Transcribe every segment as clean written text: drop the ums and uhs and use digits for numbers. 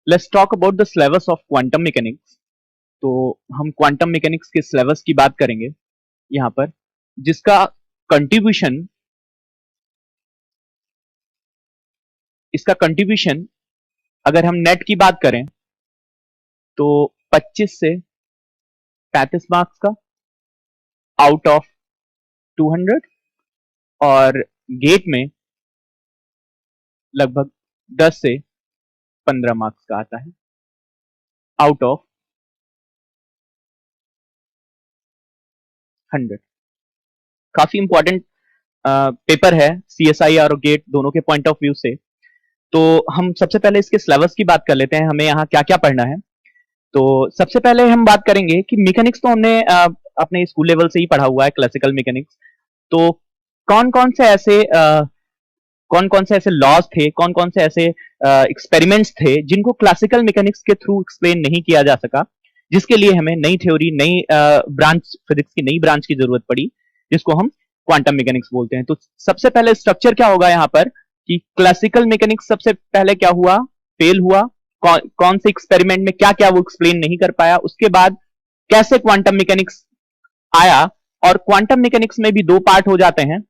Let's talk about the syllabus of quantum mechanics. तो हम quantum mechanics के syllabus की बात करेंगे यहाँ पर, जिसका कंट्रीब्यूशन अगर हम नेट की बात करें तो 25 से 35 मार्क्स का आउट ऑफ 200, और गेट में लगभग 10 से 15 मार्क्स का आता है आउट ऑफ 100। काफी इंपॉर्टेंट पेपर है CSI और गेट दोनों के पॉइंट ऑफ व्यू से। तो हम सबसे पहले इसके सिलेबस की बात कर लेते हैं, हमें यहाँ क्या क्या पढ़ना है। तो सबसे पहले हम बात करेंगे कि मैकेनिक्स तो हमने अपने स्कूल लेवल से ही पढ़ा हुआ है, क्लासिकल मैकेनिक्स। तो कौन कौन से ऐसे लॉज थे, कौन कौन से ऐसे एक्सपेरिमेंट्स थे जिनको क्लासिकल मैकेनिक्स के थ्रू एक्सप्लेन नहीं किया जा सका, जिसके लिए हमें नई थ्योरी, नई ब्रांच, फिजिक्स की नई ब्रांच की जरूरत पड़ी, जिसको हम क्वांटम मैकेनिक्स बोलते हैं। तो सबसे पहले स्ट्रक्चर क्या होगा यहाँ पर कि क्लासिकल मैकेनिक्स सबसे पहले क्या हुआ, फेल हुआ, कौन से एक्सपेरिमेंट में क्या क्या वो एक्सप्लेन नहीं कर पाया, उसके बाद कैसे क्वांटम मैकेनिक्स आया। और क्वांटम मैकेनिक्स में भी दो पार्ट हो जाते हैं,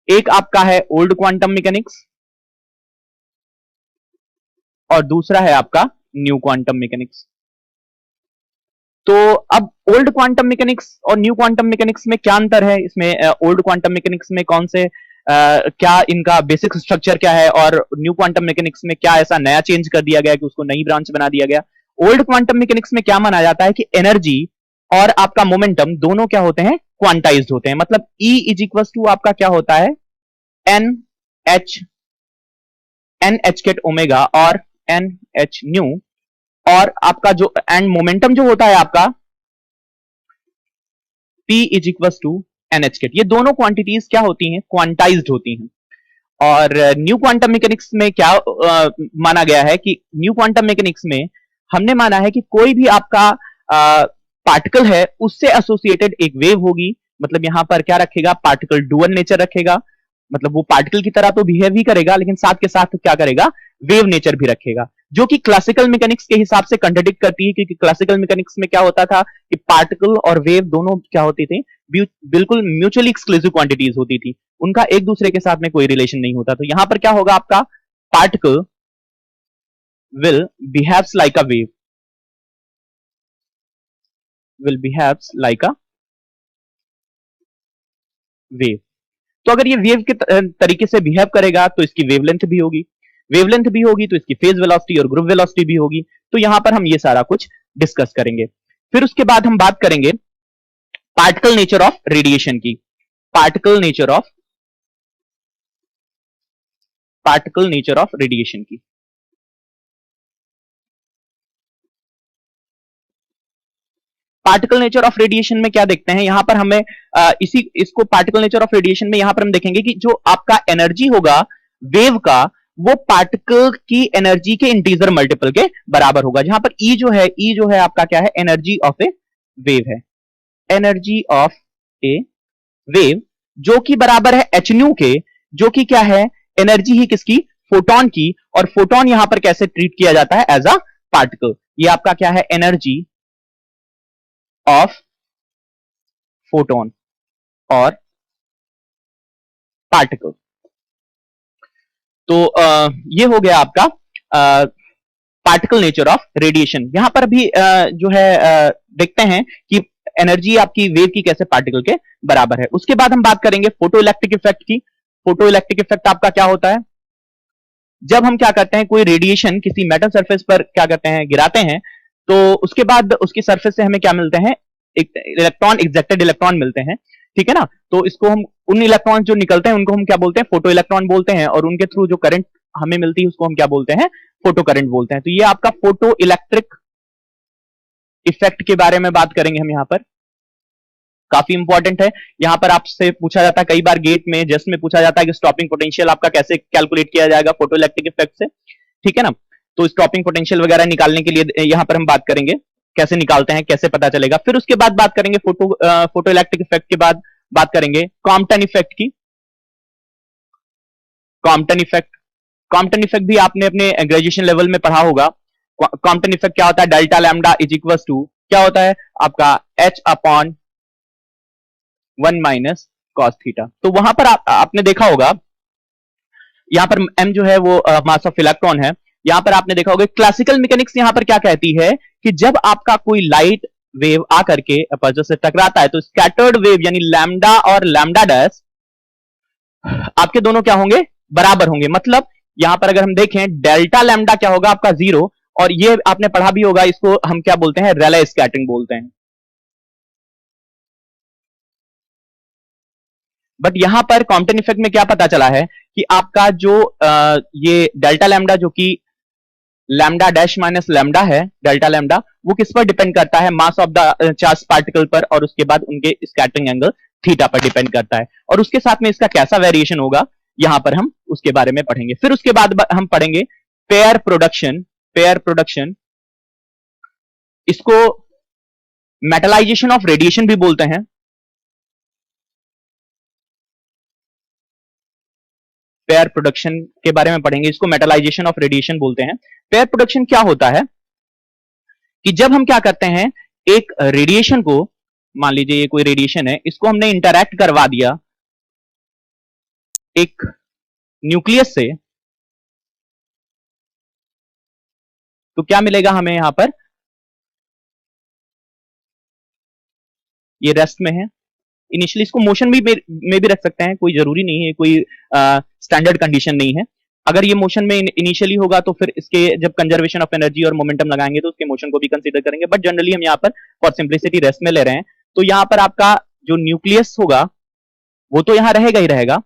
एक आपका है ओल्ड क्वांटम मैकेनिक्स और दूसरा है आपका न्यू क्वांटम मैकेनिक्स। तो अब ओल्ड क्वांटम मैकेनिक्स और न्यू क्वांटम मैकेनिक्स में क्या अंतर है, इसमें ओल्ड क्वांटम मैकेनिक्स में कौन से क्या इनका बेसिक स्ट्रक्चर क्या है, और न्यू क्वांटम मैकेनिक्स में क्या ऐसा नया चेंज कर दिया गया कि उसको नई ब्रांच बना दिया गया। ओल्ड क्वांटम मैकेनिक्स में क्या माना जाता है कि एनर्जी और आपका मोमेंटम दोनों क्या होते हैं, क्वांटाइज्ड होते हैं। मतलब E इज इक्वल टू आपका क्या होता है, एन एच केट ओमेगा और एन एच न्यू, और आपका जो एंड मोमेंटम जो होता है आपका P is equal to n h cut. ये दोनों क्वांटिटीज क्या होती हैं, क्वांटाइज्ड होती हैं। और न्यू क्वांटम मैकेनिक्स में क्या माना गया है कि न्यू क्वांटम मैकेनिक्स में हमने माना है कि कोई भी आपका पार्टिकल है उससे एसोसिएटेड एक वेव होगी। मतलब यहां पर क्या रखेगा, पार्टिकल डुअल नेचर रखेगा, मतलब वो पार्टिकल की तरह तो बिहेव ही करेगा, लेकिन साथ के साथ क्या करेगा, वेव नेचर भी रखेगा, जो कि क्लासिकल मैकेनिक्स के हिसाब से कंट्राडिक्ट करती है। क्योंकि क्लासिकल मैकेनिक्स में क्या होता था कि पार्टिकल और वेव दोनों क्या होती थी, बिल्कुल म्यूचुअली एक्सक्लूसिव क्वांटिटीज होती थी, उनका एक दूसरे के साथ में कोई रिलेशन नहीं होता। तो यहां पर क्या होगा, आपका particle will behaves like a wave, तो अगर ये वेव के तरीके से बिहेव करेगा तो इसकी वेवलेंथ भी होगी, तो इसकी फेज वेलोसिटी और ग्रुप वेलोसिटी भी होगी। तो यहां पर हम ये सारा कुछ डिस्कस करेंगे। फिर उसके बाद हम बात करेंगे पार्टिकल नेचर ऑफ रेडिएशन की। पार्टिकल नेचर ऑफ रेडिएशन की। पार्टिकल नेचर ऑफ रेडिएशन में क्या देखते हैं, यहां पर हमें इसको पार्टिकल नेचर ऑफ रेडिएशन में यहां पर हम देखेंगे कि जो आपका एनर्जी होगा वेव का, वो पार्टिकल की एनर्जी के इंटीजर मल्टीपल के बराबर होगा। जहां पर ई जो है आपका क्या है, एनर्जी ऑफ ए वेव है, एनर्जी ऑफ ए वेव, जो कि बराबर है एच न्यू के, जो कि क्या है, एनर्जी ही किसकी, फोटोन की। और फोटोन यहां पर कैसे ट्रीट किया जाता है, एज अ पार्टिकल। ये आपका क्या है, एनर्जी ऑफ फोटोन और पार्टिकल। तो ये हो गया आपका पार्टिकल नेचर ऑफ रेडिएशन। यहां पर भी जो है देखते हैं कि एनर्जी आपकी वेव की कैसे पार्टिकल के बराबर है। उसके बाद हम बात करेंगे फोटो इलेक्ट्रिक इफेक्ट की। फोटो इलेक्ट्रिक इफेक्ट आपका क्या होता है, जब हम क्या करते हैं, कोई रेडिएशन किसी मेटल सरफेस पर क्या करते हैं, गिराते हैं, तो उसके बाद उसकी सरफेस से हमें क्या मिलते हैं, एक इलेक्ट्रॉन, एग्जैक्टेड इलेक्ट्रॉन मिलते हैं, ठीक है ना। तो इसको हम, उन इलेक्ट्रॉन जो निकलते हैं उनको हम क्या बोलते हैं, फोटो इलेक्ट्रॉन बोलते हैं, और उनके थ्रू जो करंट हमें मिलती है उसको हम क्या बोलते हैं, फोटो करंट बोलते हैं। तो ये आपका फोटो इलेक्ट्रिक इफेक्ट के बारे में बात करेंगे हम यहाँ पर, काफी इंपॉर्टेंट है। यहां पर आपसे पूछा जाता है कई बार, गेट में जस्ट में पूछा जाता है कि स्टॉपिंग पोटेंशियल आपका कैसे कैलकुलेट किया जाएगा फोटो इलेक्ट्रिक इफेक्ट से, ठीक है ना। तो स्टॉपिंग पोटेंशियल वगैरह निकालने के लिए यहां पर हम बात करेंगे कैसे निकालते हैं, कैसे पता चलेगा। फिर उसके बाद बात करेंगे फोटो इलेक्ट्रिक इफेक्ट के बाद बात करेंगे कॉम्पटन इफेक्ट की। कॉम्पटन इफेक्ट भी आपने अपने ग्रेजुएशन लेवल में पढ़ा होगा कॉम्पटन इफेक्ट क्या होता है, delta lambda is equal to क्या होता है आपका h upon 1 minus cos theta. तो वहां पर आपने देखा होगा, यहां पर m जो है वो मास ऑफ इलेक्ट्रॉन है। यहां पर आपने देखा होगा क्लासिकल मैकेनिक्स यहां पर क्या कहती है कि जब आपका कोई लाइट वेव आकर के अपर्चर से टकराता है तो स्कैटर्ड वेव यानी लैम्डा और लैम्डा डैश आपके दोनों क्या होंगे, बराबर होंगे। मतलब यहां पर अगर हम देखें डेल्टा लैम्डा क्या होगा आपका 0, और ये आपने पढ़ा भी होगा, इसको हम क्या बोलते हैं, रेले स्कैटरिंग बोलते हैं। बट यहां पर कॉम्पटन इफेक्ट में क्या पता चला है कि आपका जो ये डेल्टा लैम्डा जो कि लैम्डा डैश माइनस लैम्डा है, डेल्टा लैम्डा, वो किस पर डिपेंड करता है, mass of the charge particle पर, और उसके बाद उनके स्कैटरिंग एंगल थीटा पर डिपेंड करता है। और उसके साथ में इसका कैसा वेरिएशन होगा यहां पर हम उसके बारे में पढ़ेंगे। फिर उसके बाद हम पढ़ेंगे पेयर प्रोडक्शन। पेयर प्रोडक्शन, इसको मेटलाइजेशन ऑफ रेडिएशन भी बोलते हैं। पेयर प्रोडक्शन के बारे में पढ़ेंगे, इसको मेटलाइजेशन ऑफ रेडिएशन बोलते हैं। पेयर प्रोडक्शन क्या होता है कि जब हम क्या करते हैं, एक रेडिएशन को, मान लीजिए ये कोई रेडिएशन है, इसको हमने इंटरैक्ट करवा दिया एक न्यूक्लियस से, तो क्या मिलेगा हमें यहां पर, ये रेस्ट में है। इनिशियली इसको मोशन में भी रख सकते हैं, कोई जरूरी नहीं है, कोई स्टैंडर्ड कंडीशन नहीं है। अगर ये मोशन में इनिशियली होगा तो फिर इसके जब कंजर्वेशन ऑफ एनर्जी और मोमेंटम लगाएंगे तो उसके मोशन को भी कंसीडर करेंगे, बट जनरली हम यहाँ पर फॉर सिंप्लिसिटी रेस्ट में ले रहे हैं। तो यहाँ पर आपका जो न्यूक्लियस होगा वो तो यहाँ रहेगा ही रहेगा,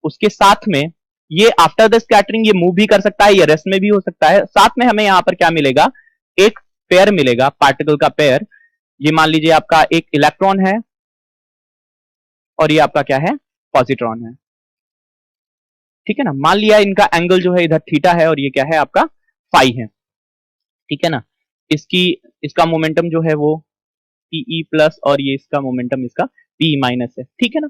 उसके साथ में ये आफ्टर द स्कैटरिंग ये मूव भी कर सकता है, ये रेस्ट में भी हो सकता है। साथ में हमें यहाँ पर क्या मिलेगा, एक पेयर मिलेगा, पार्टिकल का पेयर। ये मान लीजिए आपका एक इलेक्ट्रॉन है और ये आपका क्या है, पॉजिट्रॉन है। ठीक है ना, मान लिया इनका एंगल जो है इधर थीटा है और ये क्या है आपका फाई है। ठीक है ना, इसका मोमेंटम जो है वो पीई प्लस और ये इसका मोमेंटम इसका पी माइनस है। ठीक है ना,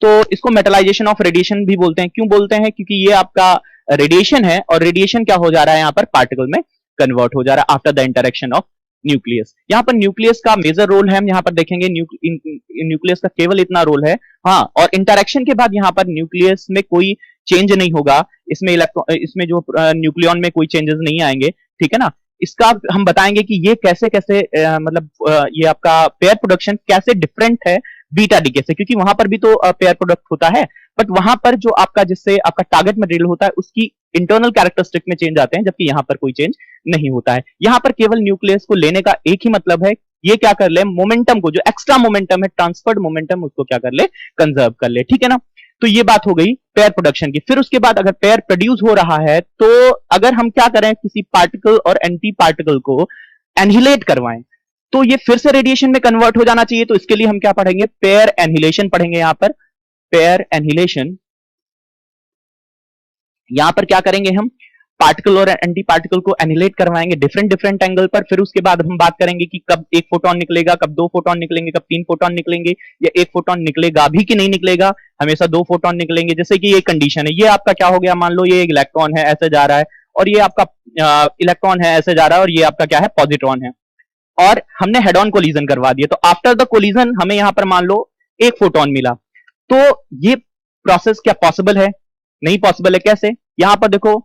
तो इसको मेटलाइजेशन ऑफ रेडिएशन भी बोलते हैं। क्यों बोलते हैं, क्योंकि ये आपका रेडिएशन है और रेडिएशन क्या हो जा रहा है यहाँ पर, पार्टिकल में कन्वर्ट हो जा रहा है after the interaction of nucleus. यहाँ पर न्यूक्लियस का मेजर रोल है, हम यहाँ पर देखेंगे न्यूक्लियस का केवल इतना रोल है। हाँ, और इंटरेक्शन के बाद यहाँ पर न्यूक्लियस में कोई चेंज नहीं होगा, इसमें जो न्यूक्लियन में कोई चेंजेस नहीं आएंगे। ठीक है ना, इसका हम बताएंगे कि ये कैसे कैसे मतलब ये आपका पेयर प्रोडक्शन कैसे डिफरेंट है बीटा डीके से, क्योंकि वहां पर भी तो पेयर प्रोडक्ट होता है, बट वहां पर जो आपका जिससे आपका टारगेट मटेरियल होता है उसकी इंटरनल कैरेक्टरिस्टिक में चेंज आते हैं, जबकि यहां पर कोई चेंज नहीं होता है। यहां पर केवल न्यूक्लियस को लेने का एक ही मतलब है, ये क्या कर ले, मोमेंटम को, जो एक्स्ट्रा मोमेंटम है, ट्रांसफर्ड मोमेंटम, उसको क्या कर ले, कंजर्व कर ले। ठीक है ना, तो ये बात हो गई पेयर प्रोडक्शन की। फिर उसके बाद अगर पेयर प्रोड्यूस हो रहा है तो अगर हम क्या करें, किसी पार्टिकल और एंटी पार्टिकल को एनहिलेट करवाएं तो ये फिर से रेडिएशन में कन्वर्ट हो जाना चाहिए। तो इसके लिए हम क्या पढ़ेंगे, पेयर एनहिलेशन पढ़ेंगे। यहां पर पेयर एनहिलेशन, यहां पर क्या करेंगे, हम पार्टिकल और एंटी पार्टिकल को एनिलेट करवाएंगे डिफरेंट डिफरेंट एंगल पर। फिर उसके बाद हम बात करेंगे कि कब एक फोटोन निकलेगा, कब दो फोटोन निकलेंगे, कब तीन फोटोन निकलेंगे, या एक फोटोन निकलेगा भी कि नहीं निकलेगा, हमेशा दो फोटोन निकलेंगे। जैसे कि ये कंडीशन है, ये आपका क्या हो गया, मान लो ये एक इलेक्ट्रॉन है ऐसे जा रहा है, और ये आपका इलेक्ट्रॉन है ऐसे जा रहा है, और ये आपका क्या है, पॉजिट्रॉन है, और हमने हेड ऑन कोलिजन करवा दिया। तो आफ्टर द कोलिजन हमें यहां पर मान लो एक फोटोन मिला। तो ये प्रोसेस क्या पॉसिबल है, नहीं पॉसिबल है। कैसे, यहां पर देखो,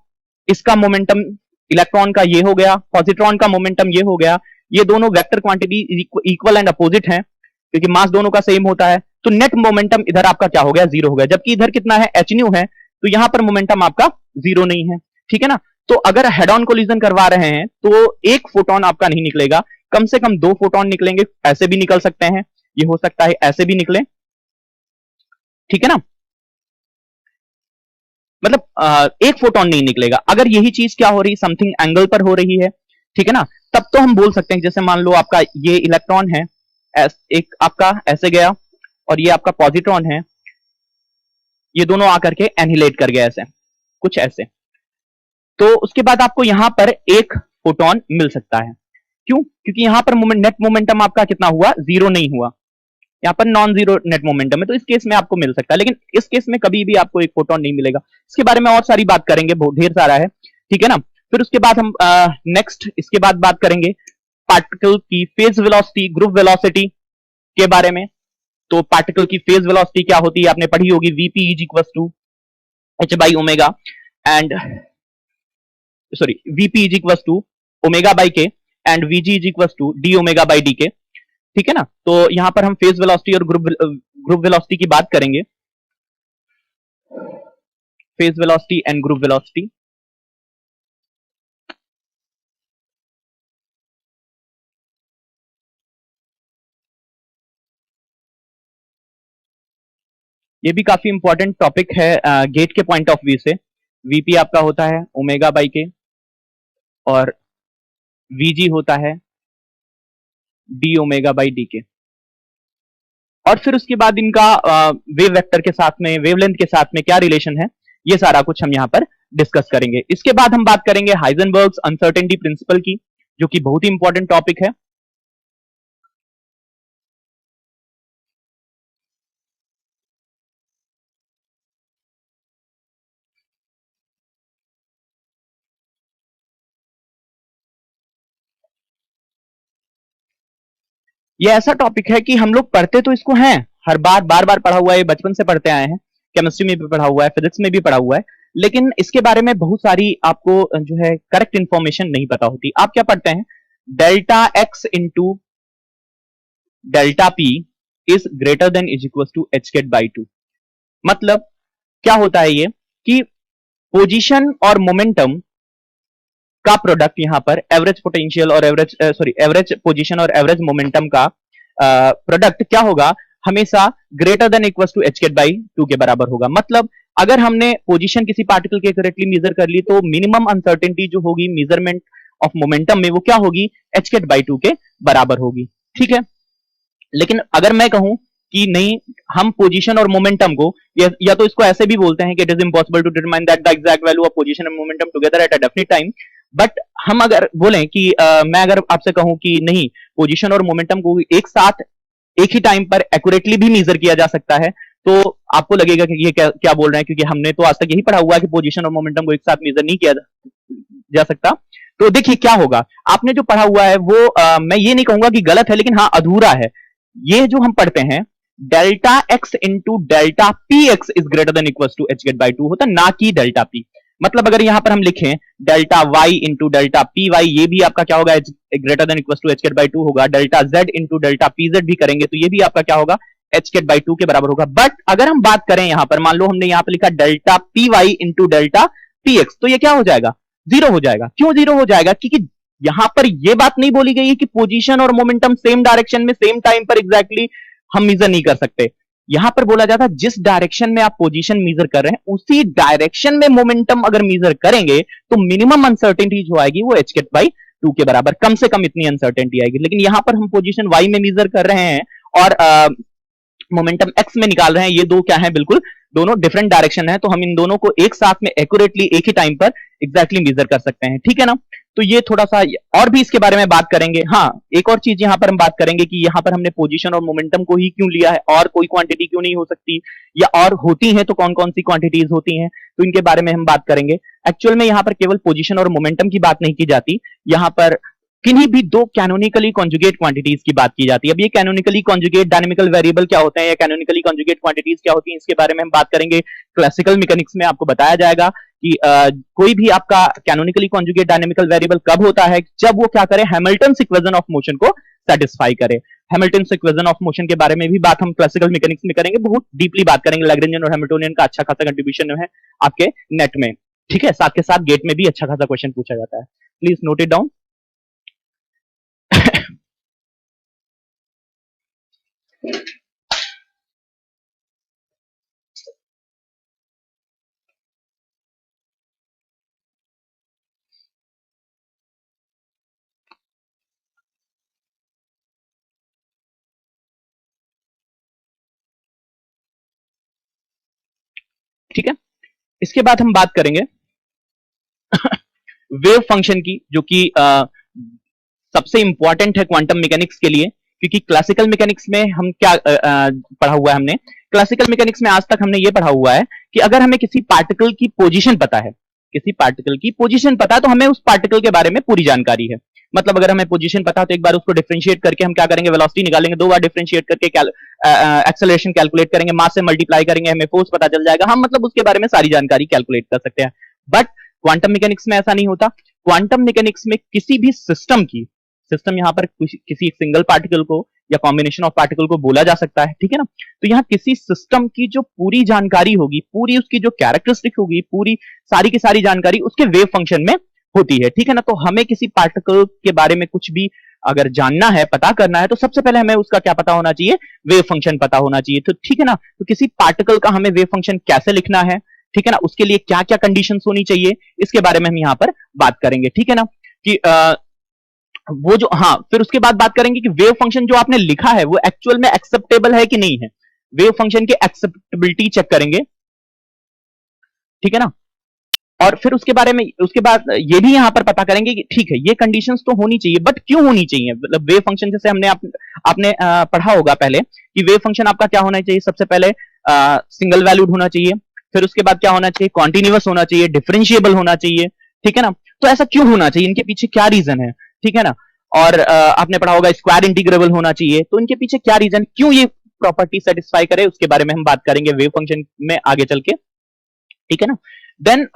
इसका मोमेंटम इलेक्ट्रॉन का ये हो गया, पॉजिट्रॉन का मोमेंटम ये हो गया, ये दोनों vector quantity equal and opposite हैं क्योंकि मास दोनों का सेम होता है। तो नेट मोमेंटम इधर आपका क्या हो गया, जीरो हो गया, जबकि इधर कितना है, एच न्यू है, तो यहां पर मोमेंटम आपका जीरो नहीं है। ठीक है ना, तो अगर हेड ऑन कोलिजन करवा रहे हैं तो एक फोटोन आपका नहीं निकलेगा, कम से कम दो फोटोन निकलेंगे। ऐसे भी निकल सकते हैं, ये हो सकता है ऐसे भी निकले। ठीक है ना, मतलब एक फोटोन नहीं निकलेगा। अगर यही चीज क्या हो रही, समथिंग एंगल पर हो रही है, ठीक है ना, तब तो हम बोल सकते हैं, जैसे मान लो आपका ये इलेक्ट्रॉन है, एक आपका ऐसे गया और ये आपका पॉजिट्रॉन है, ये दोनों आकर के एनिहिलेट कर गया ऐसे, कुछ ऐसे। तो उसके बाद आपको यहां पर एक फोटोन मिल सकता है। क्यों, क्योंकि यहां पर नेट मोमेंटम आपका कितना हुआ, जीरो नहीं हुआ, यहाँ पर नॉन जीरो नेट मोमेंटम है, तो इस केस में आपको मिल सकता है। लेकिन इस केस में कभी भी आपको एक फोटोन नहीं मिलेगा। इसके बारे में और सारी बात करेंगे, बहुत ढेर सारा है। ठीक है ना, फिर उसके बाद हम नेक्स्ट इसके बाद बात करेंगे पार्टिकल की फेज वेलोसिटी, ग्रुप वेलोसिटी के बारे में। तो पार्टिकल की फेज वेलोसिटी क्या होती है आपने पढ़ी होगी, VP is equal to H by omega and sorry VP is equal to omega by K and VG is equal to D omega by D K. ठीक है ना। तो यहां पर हम फेज वेलोसिटी और ग्रुप वेलोसिटी की बात करेंगे। Phase velocity and group velocity. ये भी काफी इंपॉर्टेंट टॉपिक है गेट के पॉइंट ऑफ व्यू से। वीपी आपका होता है ओमेगा बाई के और वीजी होता है डी ओमेगा बाई डी के। और फिर उसके बाद इनका वेव वेक्टर के साथ में, वेवलेंथ के साथ में क्या रिलेशन है, ये सारा कुछ हम यहां पर डिस्कस करेंगे। इसके बाद हम बात करेंगे हाइजेनबर्ग्स अनसर्टेनिटी प्रिंसिपल की, जो कि बहुत ही इंपॉर्टेंट टॉपिक है। ये ऐसा टॉपिक है कि हम लोग पढ़ते तो इसको हैं, हर बार बार पढ़ा हुआ है, बचपन से पढ़ते आए हैं, केमिस्ट्री में भी पढ़ा हुआ है, फिजिक्स में भी पढ़ा हुआ है, लेकिन इसके बारे में बहुत सारी आपको जो है करेक्ट इंफॉर्मेशन नहीं पता होती। आप क्या पढ़ते हैं, delta x into delta p is greater than is equal to H cut by two. मतलब क्या होता है ये कि पोजीशन और मोमेंटम का प्रोडक्ट यहां पर एवरेज पोटेंशियल और एवरेज पोजीशन और एवरेज मोमेंटम का प्रोडक्ट क्या होगा, हमेशा greater than equal to H cut by two के बराबर होगा। मतलब अगर हमने पोजीशन किसी पार्टिकल के करेक्टली मेजर कर ली तो मिनिमम अनसर्टेनिटी जो होगी मेजरमेंट ऑफ मोमेंटम में, वो क्या होगी, एच गेट बाई टू के बराबर होगी। ठीक है। लेकिन अगर मैं कहूं कि नहीं, हम पोजीशन और मोमेंटम को या तो इसको ऐसे भी बोलते हैं कि it is impossible to determine that the exact value of position and momentum together at a definite time. But हम अगर बोलें कि मैं अगर आपसे कहूं कि नहीं, पोजीशन और मोमेंटम को एक साथ एक ही टाइम पर एक्यूरेटली भी मेजर किया जा सकता है, तो आपको लगेगा कि ये क्या बोल रहे हैं, क्योंकि हमने तो आज तक यही पढ़ा हुआ है कि पोजीशन और मोमेंटम को एक साथ मेजर नहीं किया जा सकता। तो देखिए क्या होगा, आपने जो पढ़ा हुआ है वो मैं ये नहीं कहूंगा कि गलत है, लेकिन हाँ अधूरा है। ये जो हम पढ़ते हैं delta x into delta p x is greater than equal to H cut by two होता, ना कि डेल्टा पी। मतलब अगर यहां पर हम लिखें delta Y into delta P Y, ये भी आपका क्या होगा, greater than equal to H cut by two होगा। Delta Z into delta P Z भी करेंगे तो ये भी आपका क्या होगा, एच गेट बाई टू के बराबर होगा। बट अगर हम बात करें यहां पर, मान लो हमने यहां पर लिखा delta P y into delta p x, तो ये क्या हो जाएगा, जीरो हो जाएगा। क्यों जीरो हो जाएगा, क्योंकि यहां पर यह बात नहीं बोली गई है कि पोजीशन और मोमेंटम सेम डायरेक्शन में सेम टाइम पर एग्जैक्टली हम मेजर नहीं कर सकते। यहां पर बोला जाता है जिस डायरेक्शन में आप पोजीशन मेजर कर रहे हैं उसी डायरेक्शन में मोमेंटम अगर मेजर करेंगे तो मिनिमम अनसर्टेनिटी जो आएगी वो एच गेट बाई टू के बराबर, कम से कम इतनी अनसर्टेनिटी आएगी। लेकिन यहां पर हम पोजीशन वाई में मेजर कर रहे हैं और मोमेंटम एक्स में निकाल रहे हैं, ये दो क्या है, बिल्कुल दोनों डिफरेंट डायरेक्शन है, तो हम इन दोनों को एक साथ में एक्यूरेटली एक ही टाइम पर एग्जैक्टली मेजर कर सकते हैं। ठीक है ना। तो ये थोड़ा सा और भी इसके बारे में बात करेंगे। हाँ, एक और चीज यहां पर हम बात करेंगे कि यहां पर हमने पोजीशन और मोमेंटम को ही क्यों लिया है, और कोई क्वांटिटी क्यों नहीं हो सकती, या और होती है तो कौन कौन सी क्वांटिटीज होती हैं, तो इनके बारे में हम बात करेंगे। एक्चुअल में यहां पर केवल पोजीशन और मोमेंटम की बात नहीं की जाती, यहां पर किन्हीं भी दो कैनोनिकली कॉन्जुगेट क्वांटिटीज की बात की जाती है। अब ये कैनोनिकली कॉन्जुगेट डायनामिकल वेरिएबल क्या होते हैं या कैनोनिकली कॉन्जुगेट क्वांटिटीज क्या होती हैं, इसके बारे में हम बात करेंगे। क्लासिकल मैकेनिक्स में आपको बताया जाएगा कि कोई भी आपका कैनोनिकली कॉन्जुगेट डायनामिकल वेरिएबल कब होता है, जब वो क्या करे, हैमिल्टन इक्वेशन ऑफ मोशन को सेटिस्फाई करे। हैमिल्टन इक्वेशन ऑफ मोशन के बारे में भी बात हम क्लासिकल मैकेनिक्स में करेंगे, बहुत डीपली बात करेंगे। लैग्रेंजियन और हैमिल्टोनियन का अच्छा खासा कंट्रीब्यूशन है आपके नेट में। ठीक है, साथ के साथ गेट में भी अच्छा खासा क्वेश्चन पूछा जाता है, प्लीज नोट इट डाउन। ठीक है, इसके बाद हम बात करेंगे वेव फंक्शन की, जो कि सबसे इंपॉर्टेंट है क्वांटम मैकेनिक्स के लिए। क्योंकि क्लासिकल मैकेनिक्स में हम क्या पढ़ा हुआ है, हमने क्लासिकल मैकेनिक्स में आज तक हमने ये पढ़ा हुआ है कि अगर हमें किसी पार्टिकल की पोजीशन पता है, किसी पार्टिकल की पोजीशन पता है तो हमें उस पार्टिकल के बारे में पूरी जानकारी है। मतलब अगर हमें पोजीशन पता है तो एक बार उसको डिफरेंशिएट करके हम क्या करेंगे, वेलोसिटी निकालेंगे, दो बार डिफरेंशिएट करके एक्सेलरेशन कैलकुलेट करेंगे, मास से मल्टीप्लाई करेंगे, हमें फोर्स पता चल जाएगा। हम मतलब उसके बारे में सारी जानकारी कैलकुलेट कर सकते हैं। बट क्वांटम मैकेनिक्स में ऐसा नहीं होता। क्वांटम मैकेनिक्स में किसी भी सिस्टम की, सिस्टम यहां पर किसी एक सिंगल पार्टिकल को या कॉम्बिनेशन ऑफ पार्टिकल को बोला जा सकता है, ठीक है ना। तो यहाँ किसी सिस्टम की जो पूरी जानकारी होगी, पूरी उसकी जो कैरेक्टरिस्टिक होगी, पूरी सारी की सारी जानकारी उसके वेव फंक्शन में होती है, ठीक है ना। तो हमें किसी पार्टिकल के बारे में कुछ भी अगर जानना है, पता करना है, तो सबसे पहले हमें उसका क्या पता होना चाहिए, वेव फंक्शन पता होना चाहिए। तो ठीक है ना, तो किसी पार्टिकल का हमें वेव फंक्शन कैसे लिखना है, ठीक है ना, उसके लिए क्या क्या कंडीशंस होनी चाहिए, इसके बारे में हम यहां पर बात करेंगे, ठीक है ना। कि वो जो, हाँ, फिर उसके बाद बात करेंगे कि वेव फंक्शन जो आपने लिखा है वो एक्चुअल में एक्सेप्टेबल है कि नहीं है। वेव फंक्शन की एक्सेप्टेबिलिटी चेक करेंगे, ठीक है ना। और फिर उसके बारे में, उसके बाद ये भी यहां पर पता करेंगे कि ठीक है, ये कंडीशंस तो होनी चाहिए, बट क्यों होनी चाहिए। मतलब वेव फंक्शन जैसे आपने पढ़ा होगा पहले कि वेव फंक्शन आपका क्या होना चाहिए, सबसे पहले सिंगल वैल्यूड होना चाहिए, फिर उसके बाद क्या होना चाहिए, कॉन्टिन्यूअस होना चाहिए, डिफरेंशिएबल होना चाहिए, ठीक है ना। तो ऐसा क्यों होना चाहिए, इनके पीछे क्या रीजन है, ठीक है ना। और आपने पढ़ा होगा स्क्वायर इंटीग्रेबल होना चाहिए, तो इनके पीछे क्या रीजन, क्यों ये प्रॉपर्टी सेटिस्फाई करे, उसके बारे में हम बात करेंगे वेव फंक्शन में आगे चल के, ठीक है ना। देन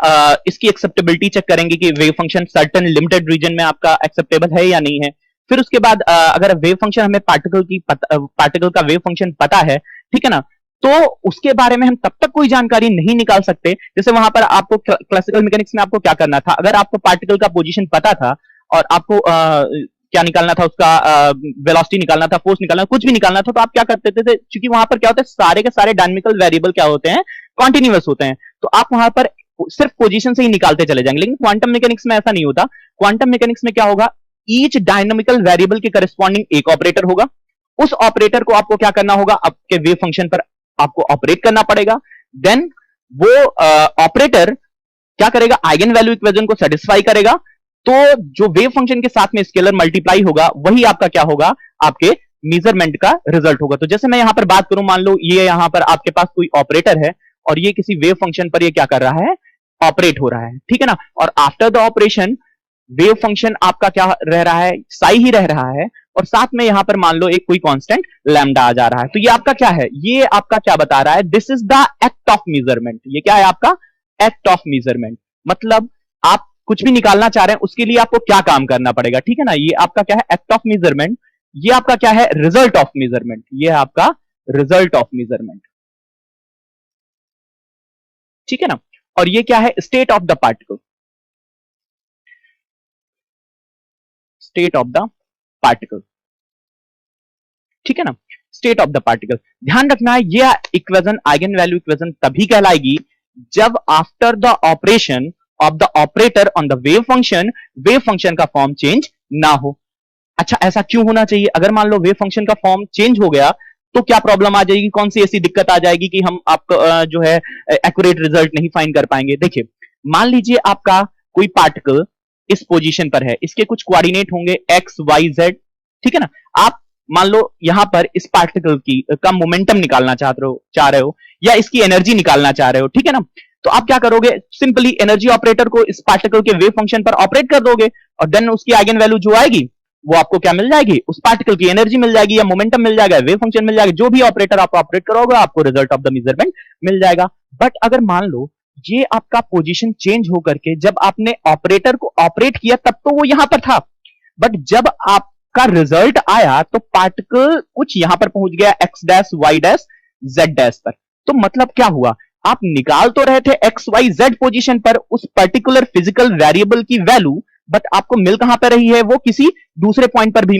इसकी एक्सेप्टेबिलिटी चेक करेंगे कि wave function certain limited region में आपका एक्सेप्टेबल है या नहीं है। फिर उसके बाद अगर वेव फंक्शन हमें पार्टिकल का वेव फंक्शन पता है, ठीक है ना, तो उसके बारे में हम तब तक कोई जानकारी नहीं निकाल सकते। जैसे वहां पर आपको क्लासिकल मैकेनिक्स में आपको क्या करना था, अगर आपको पार्टिकल का पोजीशन पता था और आपको क्या निकालना था, उसका वेलोसिटी निकालना था, फोर्स निकालना, कुछ भी निकालना था, तो आप क्या करते थे, क्योंकि वहां पर क्या होता है, सारे के सारे डायनेमिकल वेरिएबल क्या होते हैं, कॉन्टिन्यूअस होते हैं, तो आप वहां पर सिर्फ पोजीशन से ही निकालते चले जाएंगे। लेकिन क्वांटम मैकेनिक्स में ऐसा नहीं होता। क्वांटम मैकेनिक्स में क्या होगा, ईच डायनामिकल वेरिएबल के करस्पॉन्डिंग एक ऑपरेटर होगा, उस ऑपरेटर को आपको क्या करना होगा, आपके वेव फंक्शन पर आपको ऑपरेट करना पड़ेगा। देन वो ऑपरेटर क्या करेगा, आइगन वैल्यू इक्वेशन को सेटिस्फाई करेगा, तो जो वेव फंक्शन के साथ में स्केलर मल्टीप्लाई होगा वही आपका क्या होगा, आपके मेजरमेंट का रिजल्ट होगा। तो जैसे मैं यहां पर बात करूं, मान लो ये यहां पर आपके पास कोई ऑपरेटर है और ये किसी वेव फंक्शन पर ये क्या कर रहा है, ऑपरेट हो रहा है, ठीक है ना। और after the operation wave function आपका क्या रह रहा है, साई ही रह रहा है, और साथ में यहां पर मान लो एक कोई कांस्टेंट लैम्डा आ जा रहा है। तो ये आपका क्या है, ये आपका क्या बता रहा है, this is the act of measurement. ये क्या है आपका एक्ट ऑफ मेजरमेंट, मतलब आप कुछ भी निकालना चाह रहे हैं उसके लिए आपको क्या काम करना पड़ेगा, ठीक है ना। ये आपका क्या है, एक्ट ऑफ मेजरमेंट। ये आपका क्या है, रिजल्ट ऑफ मेजरमेंट। ये है आपका रिजल्ट ऑफ मेजरमेंट, ठीक है ना। और ये क्या है, state of the particle, state of the particle, ठीक है ना, स्टेट ऑफ द पार्टिकल। ध्यान रखना है, ये इक्वेशन आइगन वैल्यू इक्वेशन तभी कहलाएगी जब after the operation of the operator on the wave function का फॉर्म चेंज ना हो। अच्छा, ऐसा क्यों होना चाहिए, अगर मान लो वेव फंक्शन का फॉर्म चेंज हो गया तो क्या प्रॉब्लम आ जाएगी, कौन सी ऐसी दिक्कत आ जाएगी कि हम आपको जो है एक्यूरेट रिजल्ट नहीं फाइंड कर पाएंगे। देखिए, मान लीजिए आपका कोई पार्टिकल इस पोजीशन पर है, इसके कुछ कोऑर्डिनेट होंगे एक्स वाई जेड, ठीक है ना। आप मान लो यहां पर इस पार्टिकल की का मोमेंटम निकालना चाह रहे हो या इसकी एनर्जी निकालना चाह रहे हो, ठीक है ना। तो आप क्या करोगे, सिंपली एनर्जी ऑपरेटर को इस पार्टिकल के वेव फंक्शन पर ऑपरेट कर दोगे और देन उसकी आइगन वैल्यू जो आएगी वो आपको क्या मिल जाएगी, उस पार्टिकल की एनर्जी मिल जाएगी या मोमेंटम मिल जाएगा, वेव फंक्शन मिल जाएगा, जो भी ऑपरेटर आप ऑपरेट करोगे आपको रिजल्ट ऑफ द मेजरमेंट मिल जाएगा। बट अगर मान लो ये आपका पोजीशन चेंज होकर के जब आपने ऑपरेटर को ऑपरेट किया तब तो वो यहां पर था, बट जब आपका रिजल्ट आया तो पार्टिकल कुछ यहां पर पहुंच गया x dash y dash z dash पर। तो मतलब क्या हुआ, आप निकाल तो रहे थे एक्स वाई जेड पोजीशन पर उस पर्टिकुलर फिजिकल वेरिएबल की वैल्यू, बट आपको मिल कहां पर रही है, वो किसी दूसरे पॉइंट पर भी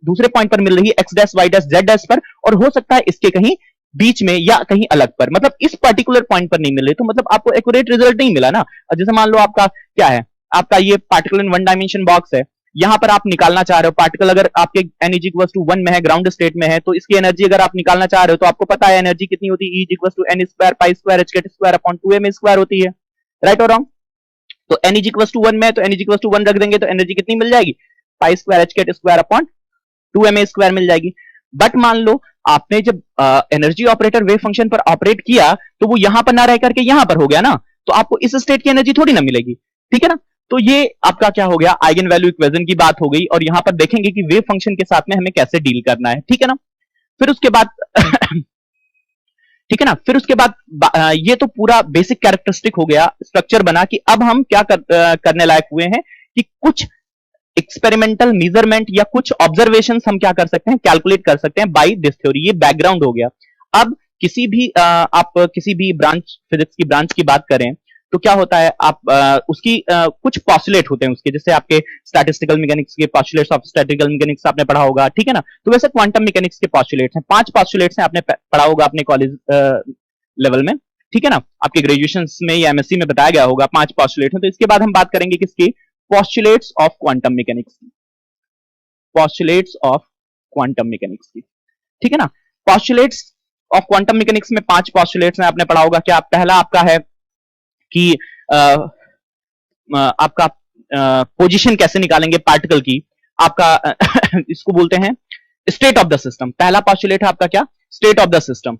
दूसरे पॉइंट पर मिल रही है, x dash y dash z dash पर, और हो सकता है इसके कहीं बीच में या कहीं अलग पर, मतलब इस पर्टिकुलर पॉइंट पर नहीं मिल रही, तो मतलब आपको एक्यूरेट रिजल्ट नहीं मिला ना। जैसे मान लो आपका क्या है, आपका ये particle in one dimension box है, यहां पर आप निकालना चाह रहे हो पार्टिकल, अगर आपके एन इज इक्वल टू 1 में है, ग्राउंड स्टेट में है, तो इसकी एनर्जी अगर आप निकालना चाह रहे हो तो आपको पता है एनर्जी कितनी होती है, E is equal to n square pi square H cut square upon 2m square होती है, राइट और रॉन्ग। तो एन इज इक्वल टू 1 में है तो एन इज इक्वल टू 1 रख देंगे तो एनर्जी कितनी मिल जाएगी, pi square H cut square upon 2m square मिल जाएगी। बट मान लो आपने जब एनर्जी ऑपरेटर वेव फंक्शन पर ऑपरेट किया तो वो यहां पर ना रह करके यहां पर हो गया ना, तो आपको इस स्टेट की एनर्जी थोड़ी ना मिलेगी, ठीक है ना। तो ये आपका क्या हो गया, आइगन वैल्यू इक्वेशन की बात हो गई, और यहां पर देखेंगे कि वेव फंक्शन के साथ में हमें कैसे डील करना है, ठीक है ना। फिर उसके बाद ठीक है ना, फिर उसके बाद ये तो पूरा बेसिक कैरेक्टरिस्टिक हो गया, स्ट्रक्चर बना कि अब हम क्या करने लायक हुए हैं कि कुछ एक्सपेरिमेंटल मेजरमेंट या कुछ ऑब्जर्वेशंस हम क्या कर सकते हैं, कैलकुलेट कर सकते हैं बाय दिस थ्योरी। ये बैकग्राउंड हो गया। अब किसी भी आप किसी भी ब्रांच, फिजिक्स की ब्रांच की बात करें तो क्या होता है, आप उसकी कुछ पॉस्टुलेट होते हैं उसके, जैसे आपके स्टैटिस्टिकल मैकेनिक्स के पॉस्टुलेट्स ऑफ स्टैटिस्टिकल मैकेनिक्स आपने पढ़ा होगा, ठीक है ना। तो वैसे क्वांटम मैकेनिक्स के पॉस्टुलेट्स हैं, 5 पॉस्टुलेट्स हैं, आपने पढ़ा होगा अपने कॉलेज लेवल में, ठीक है ना। आपके ग्रेजुएशन में या एमएससी में बताया गया होगा 5 पॉस्टुलेट हैं। तो इसके बाद हम बात करेंगे किसकी, पॉस्टुलेट्स ऑफ क्वांटम मैकेनिक्स की, पॉस्टुलेट्स ऑफ क्वांटम मैकेनिक्स की, ठीक है ना। पॉस्टुलेट्स ऑफ क्वांटम मैकेनिक्स में 5 पॉस्टुलेट्स हैं, आपने पढ़ा होगा। क्या पहला आपका है कि आपका पोजीशन कैसे निकालेंगे पार्टिकल की, आपका इसको बोलते हैं स्टेट ऑफ द सिस्टम। पहला पॉस्टुलेट है आपका क्या, state of the system,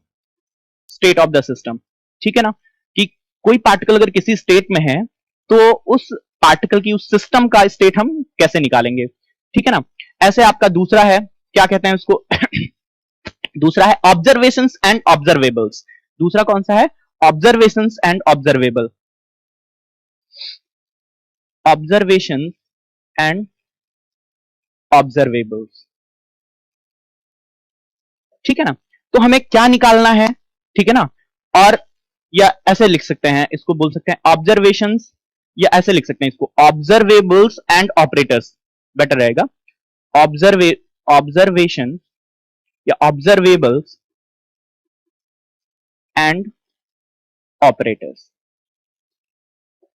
state of the system, ठीक है ना, कि कोई पार्टिकल अगर किसी स्टेट में है तो उस पार्टिकल की, उस सिस्टम का स्टेट हम कैसे निकालेंगे, ठीक है ना। ऐसे आपका दूसरा है, क्या कहते हैं उसको दूसरा है ऑब्जर्वेशंस एंड ऑब्जर्वेबल्स। दूसरा कौन सा है, observations and observable, observation and observables, ठीक है ना। तो हमें क्या निकालना है, ठीक है ना। और या ऐसे लिख सकते हैं, इसको बोल सकते हैं ऑब्जर्वेशंस, या ऐसे लिख सकते हैं इसको ऑब्जर्वेबल्स एंड ऑपरेटर्स, बेटर रहेगा। ऑब्जर्वेशन या ऑब्जर्वेबल्स एंड ऑपरेटर्स,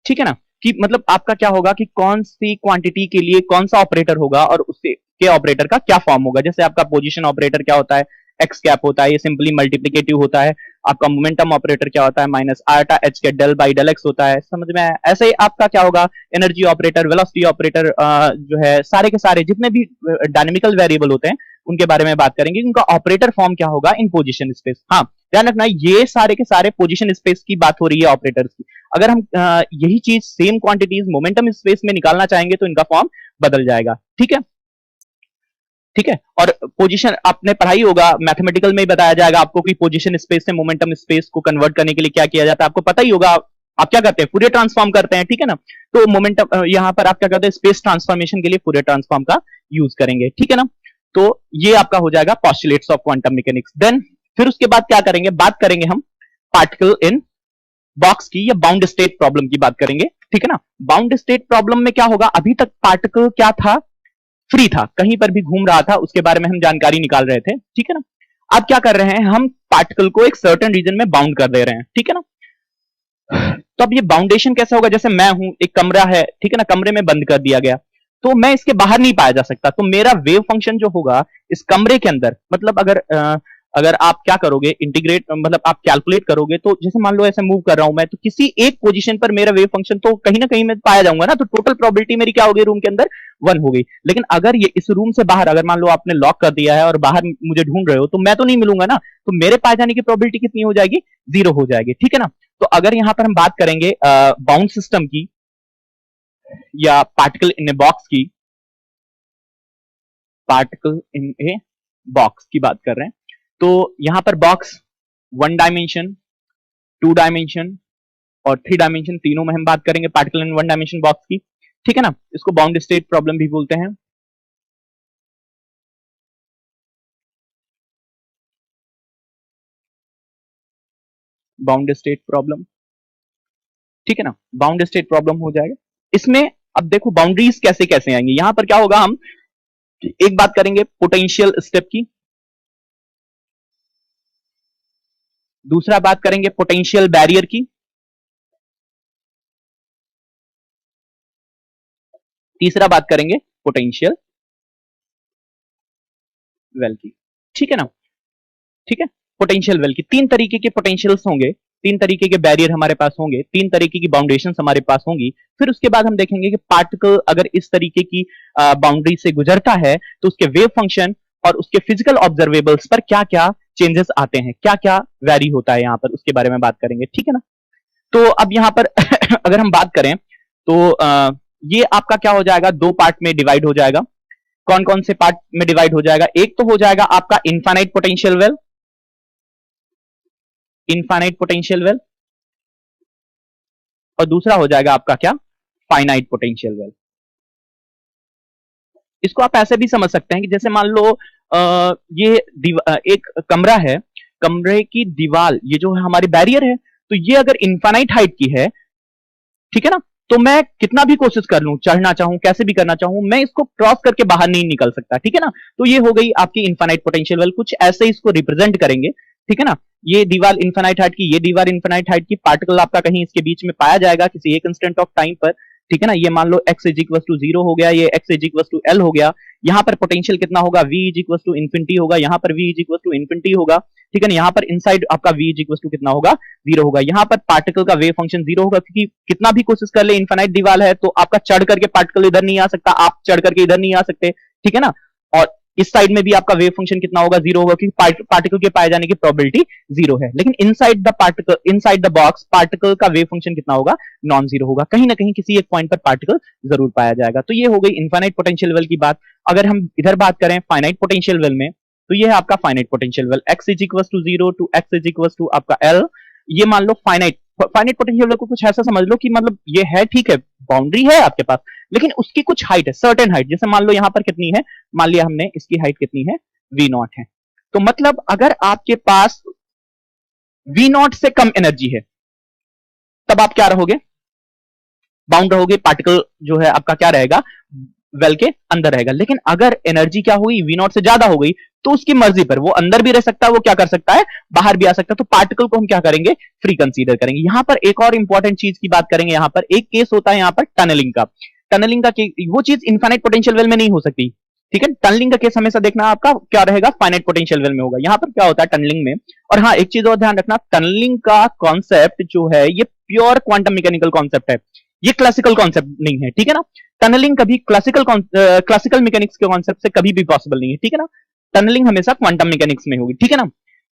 ठीक है ना। कि मतलब आपका क्या होगा कि कौन सी क्वांटिटी के लिए कौन सा ऑपरेटर होगा और उससे के ऑपरेटर का क्या फॉर्म होगा। जैसे आपका पोजीशन ऑपरेटर क्या होता है, एक्स कैप होता है, ये सिंपली मल्टीप्लिकेटिव होता है। आपका मोमेंटम ऑपरेटर क्या होता है, माइनस आटा एच के डेल बाई डेल एक्स होता है, समझ में आया। ऐसे ही आपका क्या होगा, एनर्जी ऑपरेटर, वेलोसिटी ऑपरेटर, जो है सारे के सारे जितने भी डायनेमिकल वेरिएबल होते हैं उनके बारे में बात करेंगे, उनका ऑपरेटर फॉर्म क्या होगा इन पोजिशन स्पेस। हाँ ध्यान रखना, ये सारे के सारे पोजिशन स्पेस की बात हो रही है ऑपरेटर्स की। अगर हम यही चीज सेम क्वांटिटीज मोमेंटम स्पेस में निकालना चाहेंगे तो इनका फॉर्म बदल जाएगा, ठीक है, ठीक है। और पोजीशन आपने पढ़ाई होगा, मैथमेटिकल में ही बताया जाएगा आपको कि पोजीशन स्पेस से मोमेंटम स्पेस को कन्वर्ट करने के लिए क्या किया जाता है, आपको पता ही होगा। आप क्या करते हैं, फूरियर ट्रांसफॉर्म करते हैं, ठीक है ना। तो मोमेंटम यहां पर आप क्या करते हैं, स्पेस ट्रांसफॉर्मेशन के लिए फूरियर ट्रांसफॉर्म का यूज करेंगे, ठीक है ना। तो ये आपका हो जाएगा postulates of quantum mechanics. Then फिर उसके बाद क्या करेंगे, बात करेंगे हम पार्टिकल इन बॉक्स की या बाउंड स्टेट प्रॉब्लम की बात करेंगे, ठीक है ना। बाउंड स्टेट प्रॉब्लम में क्या होगा, अभी तक पार्टिकल क्या था, फ्री था, कहीं पर भी घूम रहा था, उसके बारे में हम जानकारी निकाल रहे थे, ठीक है ना। अब क्या कर रहे हैं, हम पार्टिकल को एक सर्टेन रीजन में बाउंड कर दे रहे हैं, ठीक है ना। तो अब ये बाउंडेशन कैसा होगा, जैसे मैं हूं, एक कमरा है, ठीक है ना, कमरे में बंद कर दिया गया तो मैं इसके बाहर नहीं पाया जा सकता। तो मेरा वेव फंक्शन जो होगा इस कमरे के अंदर, मतलब अगर आप क्या करोगे, इंटीग्रेट मतलब आप कैलकुलेट करोगे, तो जैसे मान लो ऐसे मूव कर रहा हूं मैं, तो किसी एक पोजीशन पर मेरा वेव फंक्शन तो कहीं ना कहीं मैं पाया जाऊंगा ना, तो टोटल प्रोबेबिलिटी मेरी क्या होगी रूम के अंदर, 1 हो गई। लेकिन अगर ये इस रूम से बाहर, अगर मान लो आपने लॉक कर दिया है और बाहर मुझे ढूंढ रहे हो, तो मैं तो नहीं मिलूंगा ना, तो मेरे पाए जाने की प्रोबेबिलिटी कितनी हो जाएगी, 0 हो जाएगी, ठीक है ना। तो अगर यहां पर हम बात करेंगे बाउंड सिस्टम की या पार्टिकल इन ए बॉक्स की, पार्टिकल इन ए बॉक्स की बात कर रहे हैं, तो यहां पर बॉक्स 1 डायमेंशन, 2 डायमेंशन और 3 डायमेंशन, तीनों में हम बात करेंगे पार्टिकल इन 1 डायमेंशन बॉक्स की, ठीक है ना। इसको बाउंड स्टेट प्रॉब्लम भी बोलते हैं। बाउंड स्टेट प्रॉब्लम, ठीक है ना, बाउंड स्टेट प्रॉब्लम हो जाएगा इसमें। अब देखो बाउंड्रीज कैसे कैसे आएंगी, यहां पर क्या होगा, हम एक बात करेंगे पोटेंशियल स्टेप की, दूसरा बात करेंगे पोटेंशियल बैरियर की, तीसरा बात करेंगे पोटेंशियल वेल की, ठीक है ना, ठीक है। पोटेंशियल वेल की 3 तरीके के पोटेंशियल्स होंगे, 3 तरीके के बैरियर हमारे पास होंगे, 3 तरीके की बाउंडेशन हमारे पास होंगी। फिर उसके बाद हम देखेंगे कि पार्टिकल अगर इस तरीके की बाउंड्री से गुजरता है तो उसके वेव फंक्शन और उसके फिजिकल ऑब्जर्वेबल्स पर क्या क्या चेंजेस आते हैं, क्या क्या वैरी होता है यहां पर, उसके बारे में बात करेंगे, ठीक है ना। तो अब यहां पर अगर हम बात करें तो ये आपका क्या हो जाएगा, दो पार्ट में डिवाइड हो जाएगा। कौन कौन से पार्ट में डिवाइड हो जाएगा? एक तो हो जाएगा आपका infinite potential well, infinite potential well, और दूसरा हो जाएगा आपका क्या, फाइनाइट पोटेंशियल वेल। इसको आप ऐसे भी समझ सकते हैं कि जैसे मान लो ये एक कमरा है, कमरे की दीवार, ये जो है हमारी बैरियर है, तो ये अगर इनफाइनाइट हाइट की है, ठीक है ना, तो मैं कितना भी कोशिश कर लूं, चढ़ना चाहूं, कैसे भी करना चाहूं, मैं इसको क्रॉस करके बाहर नहीं निकल सकता, ठीक है ना। तो ये हो गई आपकी इनफाइनाइट पोटेंशियल वेल, कुछ ऐसे इसको रिप्रेजेंट करेंगे, ठीक है ना। ये दीवार इनफाइनाइट हाइट की, ये दीवार इनफाइनाइट हाइट की, पार्टिकल आपका कहीं इसके बीच में पाया जाएगा किसी एक इंस्टेंट ऑफ टाइम पर, ठीक है ना। ये मान लो x इज इक्वल टू 0 हो गया, ये x is equal to l हो गया। यहाँ पर पोटेंशियल कितना होगा, v is equal to infinity होगा, यहाँ पर v is equal to infinity होगा, ठीक है ना। यहाँ पर इनसाइड आपका v इज इक्वल टू कितना होगा, 0 होगा। यहाँ पर पार्टिकल का वेव फंक्शन 0 होगा, क्योंकि कितना भी कोशिश कर ले, इनफाइनाइट दीवार है, तो आपका चढ़ करके पार्टिकल इधर नहीं आ सकता, आप चढ़ करके इधर नहीं आ सकते, ठीक है ना। और इस साइड में भी आपका वेव फंक्शन कितना होगा, 0 होगा, क्योंकि पार्टिकल के पाए जाने की प्रोबेबिलिटी 0 है। लेकिन inside the particle, inside the box, particle का वेव फंक्शन कितना होगा, नॉन जीरो होगा। कहीं ना कहीं किसी एक पॉइंट पर पार्टिकल जरूर पाया जाएगा। तो ये हो गई इनफाइनाइट पोटेंशियल वेल की बात। अगर हम इधर बात करें फाइनाइट पोटेंशियल वेल में, तो ये है आपका finite potential well, x is equal to 0 to x is equal to आपका l। ये मान लो फाइनाइट पोटेंशियल वेल को कुछ ऐसा समझ लो कि मतलब ये है, ठीक है, बाउंड्री है आपके पास, लेकिन उसकी कुछ हाइट है, सर्टेन हाइट। जैसे मान लो यहां पर कितनी है, मान लिया हमने इसकी हाइट कितनी है, v नॉट है। तो मतलब अगर आपके पास v नॉट से कम एनर्जी है, तब आप क्या रहोगे, बाउंड रहोगे, पार्टिकल जो है आपका क्या रहेगा, वेल के अंदर रहेगा। लेकिन अगर एनर्जी क्या हुई, वी नॉट से ज्यादा हो गई, तो उसकी मर्जी पर वो अंदर भी रह सकता है, वो क्या कर सकता है, बाहर भी आ सकता है। तो पार्टिकल को हम क्या करेंगे, फ्री कंसीडर करेंगे। यहां पर एक और इंपॉर्टेंट चीज की बात करेंगे, यहां पर एक केस होता है यहां पर टनलिंग का। टनलिंग का वो चीज इनफाइनाइट पोटेंशियल वेल में नहीं हो सकती, ठीक है। टनलिंग का केस हमेशा देखना आपका क्या रहेगा, फाइनाइट पोटेंशियल वेल में होगा। यहां पर क्या होता है टनलिंग में, और हाँ एक चीज और ध्यान रखना, टनलिंग का कॉन्सेप्ट जो है ये प्योर क्वांटम मैकेनिकल कॉन्सेप्ट है, ये क्लासिकल कॉन्सेप्ट नहीं है, ठीक है ना। टनलिंग कभी क्लासिकल मैकेनिक्स के कॉन्सेप्ट से कभी भी पॉसिबल नहीं है, ठीक है ना। टनलिंग हमेशा क्वांटम मैकेनिक्स में होगी, ठीक है ना।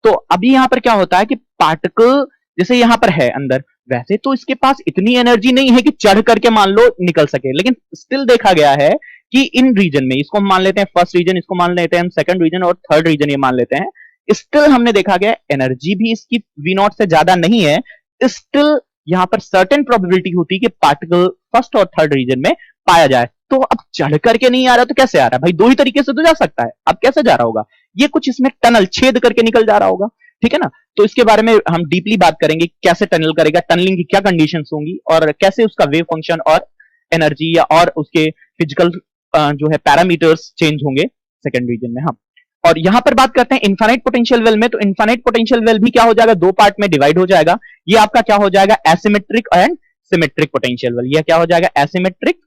तो अभी यहां पर क्या होता है कि पार्टिकल जैसे यहां पर है अंदर, वैसे तो इसके पास इतनी एनर्जी नहीं है कि चढ़ करके मान लो निकल सके, लेकिन स्टिल देखा गया है कि इन रीजन में, इसको हम मान लेते हैं फर्स्ट रीजन, इसको मान लेते हैं हम सेकंड रीजन, और थर्ड रीजन ये मान लेते हैं, स्टिल हमने देखा गया एनर्जी भी इसकी वी नॉट से ज्यादा नहीं है, स्टिल यहां पर सर्टेन प्रोबेबिलिटी होती है कि पार्टिकल फर्स्ट और थर्ड रीजन में पाया जाए। तो अब चढ़ करके नहीं आ रहा तो कैसे आ रहा है भाई, दो ही तरीके से तो जा सकता है, अब कैसे जा रहा होगा, ये कुछ इसमें टनल छेद करके निकल जा रहा होगा, ठीक है ना। तो इसके बारे में हम डीपली बात करेंगे, कैसे टनल करेगा, टनलिंग की क्या कंडीशंस होंगी, और कैसे उसका वेव फंक्शन और एनर्जी या और उसके फिजिकल जो है पैरामीटर्स चेंज होंगे सेकंड रीजन में। हम और यहां पर बात करते हैं इनफाइनाइट पोटेंशियल वेल में, तो इनफाइनाइट पोटेंशियल वेल भी क्या हो जाएगा, दो पार्ट में डिवाइड हो जाएगा। ये आपका क्या हो जाएगा, asymmetric and symmetric potential well. ये क्या हो जाएगा, एसिमेट्रिक,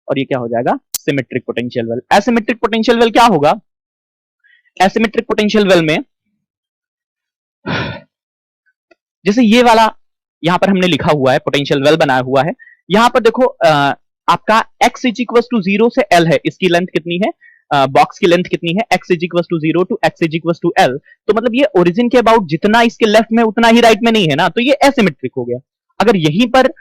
और ये क्या हो जाएगा, symmetric potential well. Asymmetric potential well क्या होगा, एसिमेट्रिक पोटेंशियल वेल में जैसे ये वाला यहां पर हमने लिखा हुआ है, पोटेंशियल वेल बनाया हुआ है, यहां पर देखो आपका x इज इक्वल टू 0 से l है, इसकी लेंथ कितनी है, बॉक्स की लेंथ कितनी है, x is equal to 0 to x is equal to l। तो मतलब ये ओरिजिन के अबाउट जितना इसके लेफ्ट में उतना ही राइट में नहीं है ना, तो ये एसिमेट्रिक हो गया। अगर यहीं पर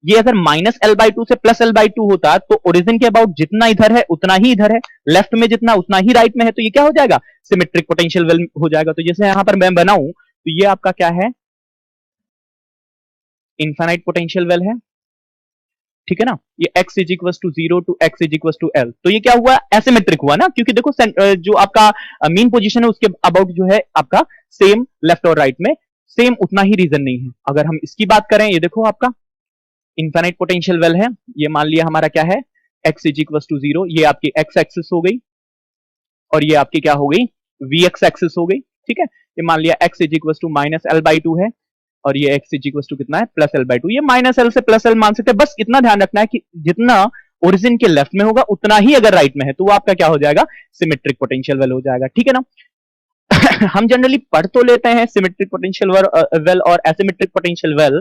ये अगर माइनस एल बाई टू से प्लस एल बाई टू होता, तो ओरिजिन के अबाउट जितना इधर है उतना ही इधर है, लेफ्ट में जितना उतना ही राइट में है, तो ये क्या हो जाएगा, सिमेट्रिक पोटेंशियल वेल हो जाएगा। तो जैसे यहां पर मैं बनाऊं, तो ये आपका क्या है, इनफाइनाइट पोटेंशियल वेल है, ठीक है ना। ये x is equal to 0 to x is equal to l, तो ये क्या हुआ, एसिमेट्रिक हुआ ना, क्योंकि देखो जो आपका मीन पोजीशन है उसके अबाउट जो है आपका सेम लेफ्ट और राइट में सेम उतना ही रीजन नहीं है। अगर हम इसकी बात करें, ये देखो आपका इनफाइनाइट पोटेंशियल वेल है, ये मान लिया हमारा क्या है, x इज इक्वल टू 0, ये आपकी x एक्सिस हो गई, और ये आपकी क्या हो गई, vx एक्सिस हो गई, ठीक है। ये मान लिया x is equal to minus l by two है, और ये x इज इक्वल टू कितना है, प्लस एल बाई टू। ये माइनस एल से प्लस एल मान सकते हैं, बस इतना ध्यान रखना है कि जितना ओरिजिन के लेफ्ट में होगा उतना ही अगर राइट में है, तो वो आपका क्या हो जाएगा, सिमेट्रिक पोटेंशियल वेल हो जाएगा, ठीक है ना। हम जनरली पढ़ तो लेते हैं सिमेट्रिक पोटेंशियल वेल और एसिमेट्रिक पोटेंशियल वेल,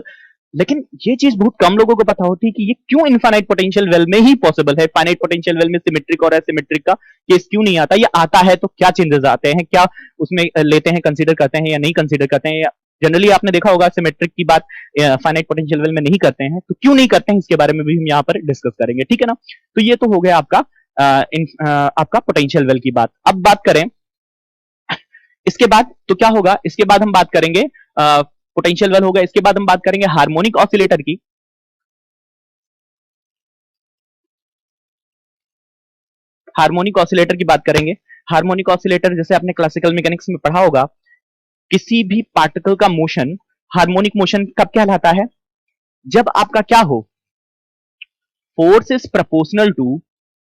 लेकिन ये चीज बहुत कम लोगों को पता होती है कि ये क्यों इनफाइनाइट पोटेंशियल वेल में ही पॉसिबल है, फाइनाइट पोटेंशियल वेल में सिमेट्रिक और एसिमेट्रिक का केस क्यों नहीं आता। ये आता है तो क्या चेंजेस आते हैं, क्या उसमें लेते हैं, कंसीडर करते हैं या नहीं कंसीडर करते हैं, या जनरली आपने देखा होगा सिमेट्रिक की बात फाइनाइट पोटेंशियल वेल में नहीं करते हैं, तो क्यों नहीं करते हैं इसके बारे में भी हम यहाँ पर डिस्कस करेंगे, ठीक है ना। तो ये तो हो गया आपका आपका पोटेंशियल वेल की बात। अब बात करें इसके बाद तो क्या होगा, इसके बाद हम बात करेंगे पोटेंशियल वेल हो गया, इसके बाद हम बात करेंगे हार्मोनिक ऑसिलेटर की। हार्मोनिक ऑसिलेटर की बात करेंगे। हार्मोनिक ऑसिलेटर जैसे आपने क्लासिकल मैकेनिक्स में पढ़ा होगा, किसी भी पार्टिकल का मोशन हार्मोनिक मोशन कब कहलाता है, जब आपका क्या हो, force is proportional to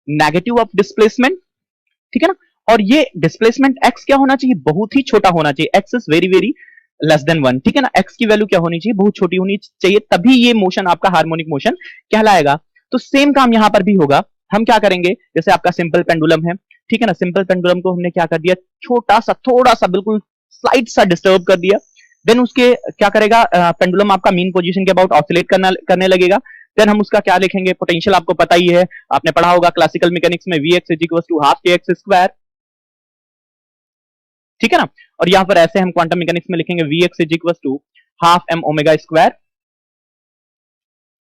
negative of displacement, ठीक है ना। और ये डिस्प्लेसमेंट एक्स क्या होना चाहिए, बहुत ही छोटा होना चाहिए, x is very very less than 1, ठीक है ना। एक्स की वैल्यू क्या होनी चाहिए, बहुत छोटी होनी चाहिए, तभी ये मोशन आपका हार्मोनिक मोशन कहलाएगा। तो सेम काम यहां पर भी होगा। हम क्या करेंगे, जैसे आपका सिंपल पेंडुलम है, ठीक है ना, सिंपल पेंडुलम को हमने क्या कर दिया, छोटा सा थोड़ा सा बिल्कुल स्लाइड सा डिस्टर्ब कर दिया, देन उसके क्या करेगा, पेंडुलम आपका मीन पोजीशन के अबाउट ऑसिलेट करने लगेगा। देन हम उसका क्या लिखेंगे, पोटेंशियल आपको पता ही है, आपने पढ़ा होगा क्लासिकल मैकेनिक्स में, v x is equal to half k x square, ठीक है ना। और यहां पर ऐसे हम क्वांटम मैकेनिक्स में लिखेंगे v x is equal to half m omega square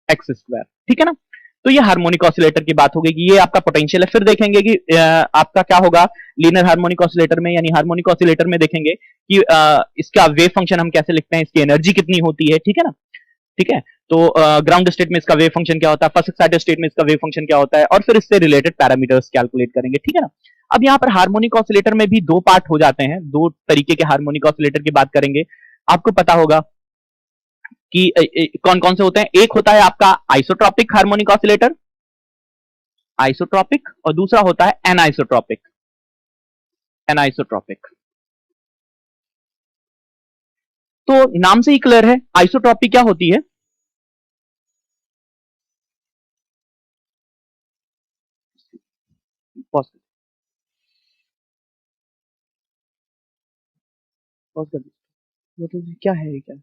x square, ठीक है ना। तो ये हार्मोनिक ऑसिलेटर की बात होगी कि ये आपका पोटेंशियल है। फिर देखेंगे कि आपका क्या होगा लीनियर हार्मोनिक ऑसिलेटर में, यानी हार्मोनिक ऑसिलेटर में देखेंगे कि इसका वेव फंक्शन हम कैसे लिखते हैं, इसकी एनर्जी कितनी होती है, ठीक है ना। ठीक है, तो ग्राउंड स्टेट में इसका वेव फंक्शन क्या होता है, फर्स्ट एक्साइटेड स्टेट में इसका वेव फंक्शन क्या होता है, और फिर इससे रिलेटेड पैरामीटर्स कैलकुलेट करेंगे, ठीक है ना। अब यहाँ पर हार्मोनिक ऑसिलेटर में भी दो पार्ट हो जाते हैं, दो तरीके के हार्मोनिक ऑसिलेटर की बात करेंगे। आपको पता होगा कि कौन कौन से होते हैं, एक होता है आपका आइसोट्रॉपिक हार्मोनिक ऑसिलेटर, आइसोट्रॉपिक, और दूसरा होता है एनाइसोट्रॉपिक, एनाइसोट्रॉपिक। तो नाम से ही क्लियर है, आइसोट्रॉपिक क्या होती है, पॉज पॉज कर दीजिए, मतलब क्या है ये, क्या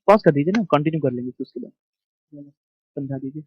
पॉज कर दीजिए ना, कंटिन्यू कर लेंगे फिर उसके बाद समझा दीजिए।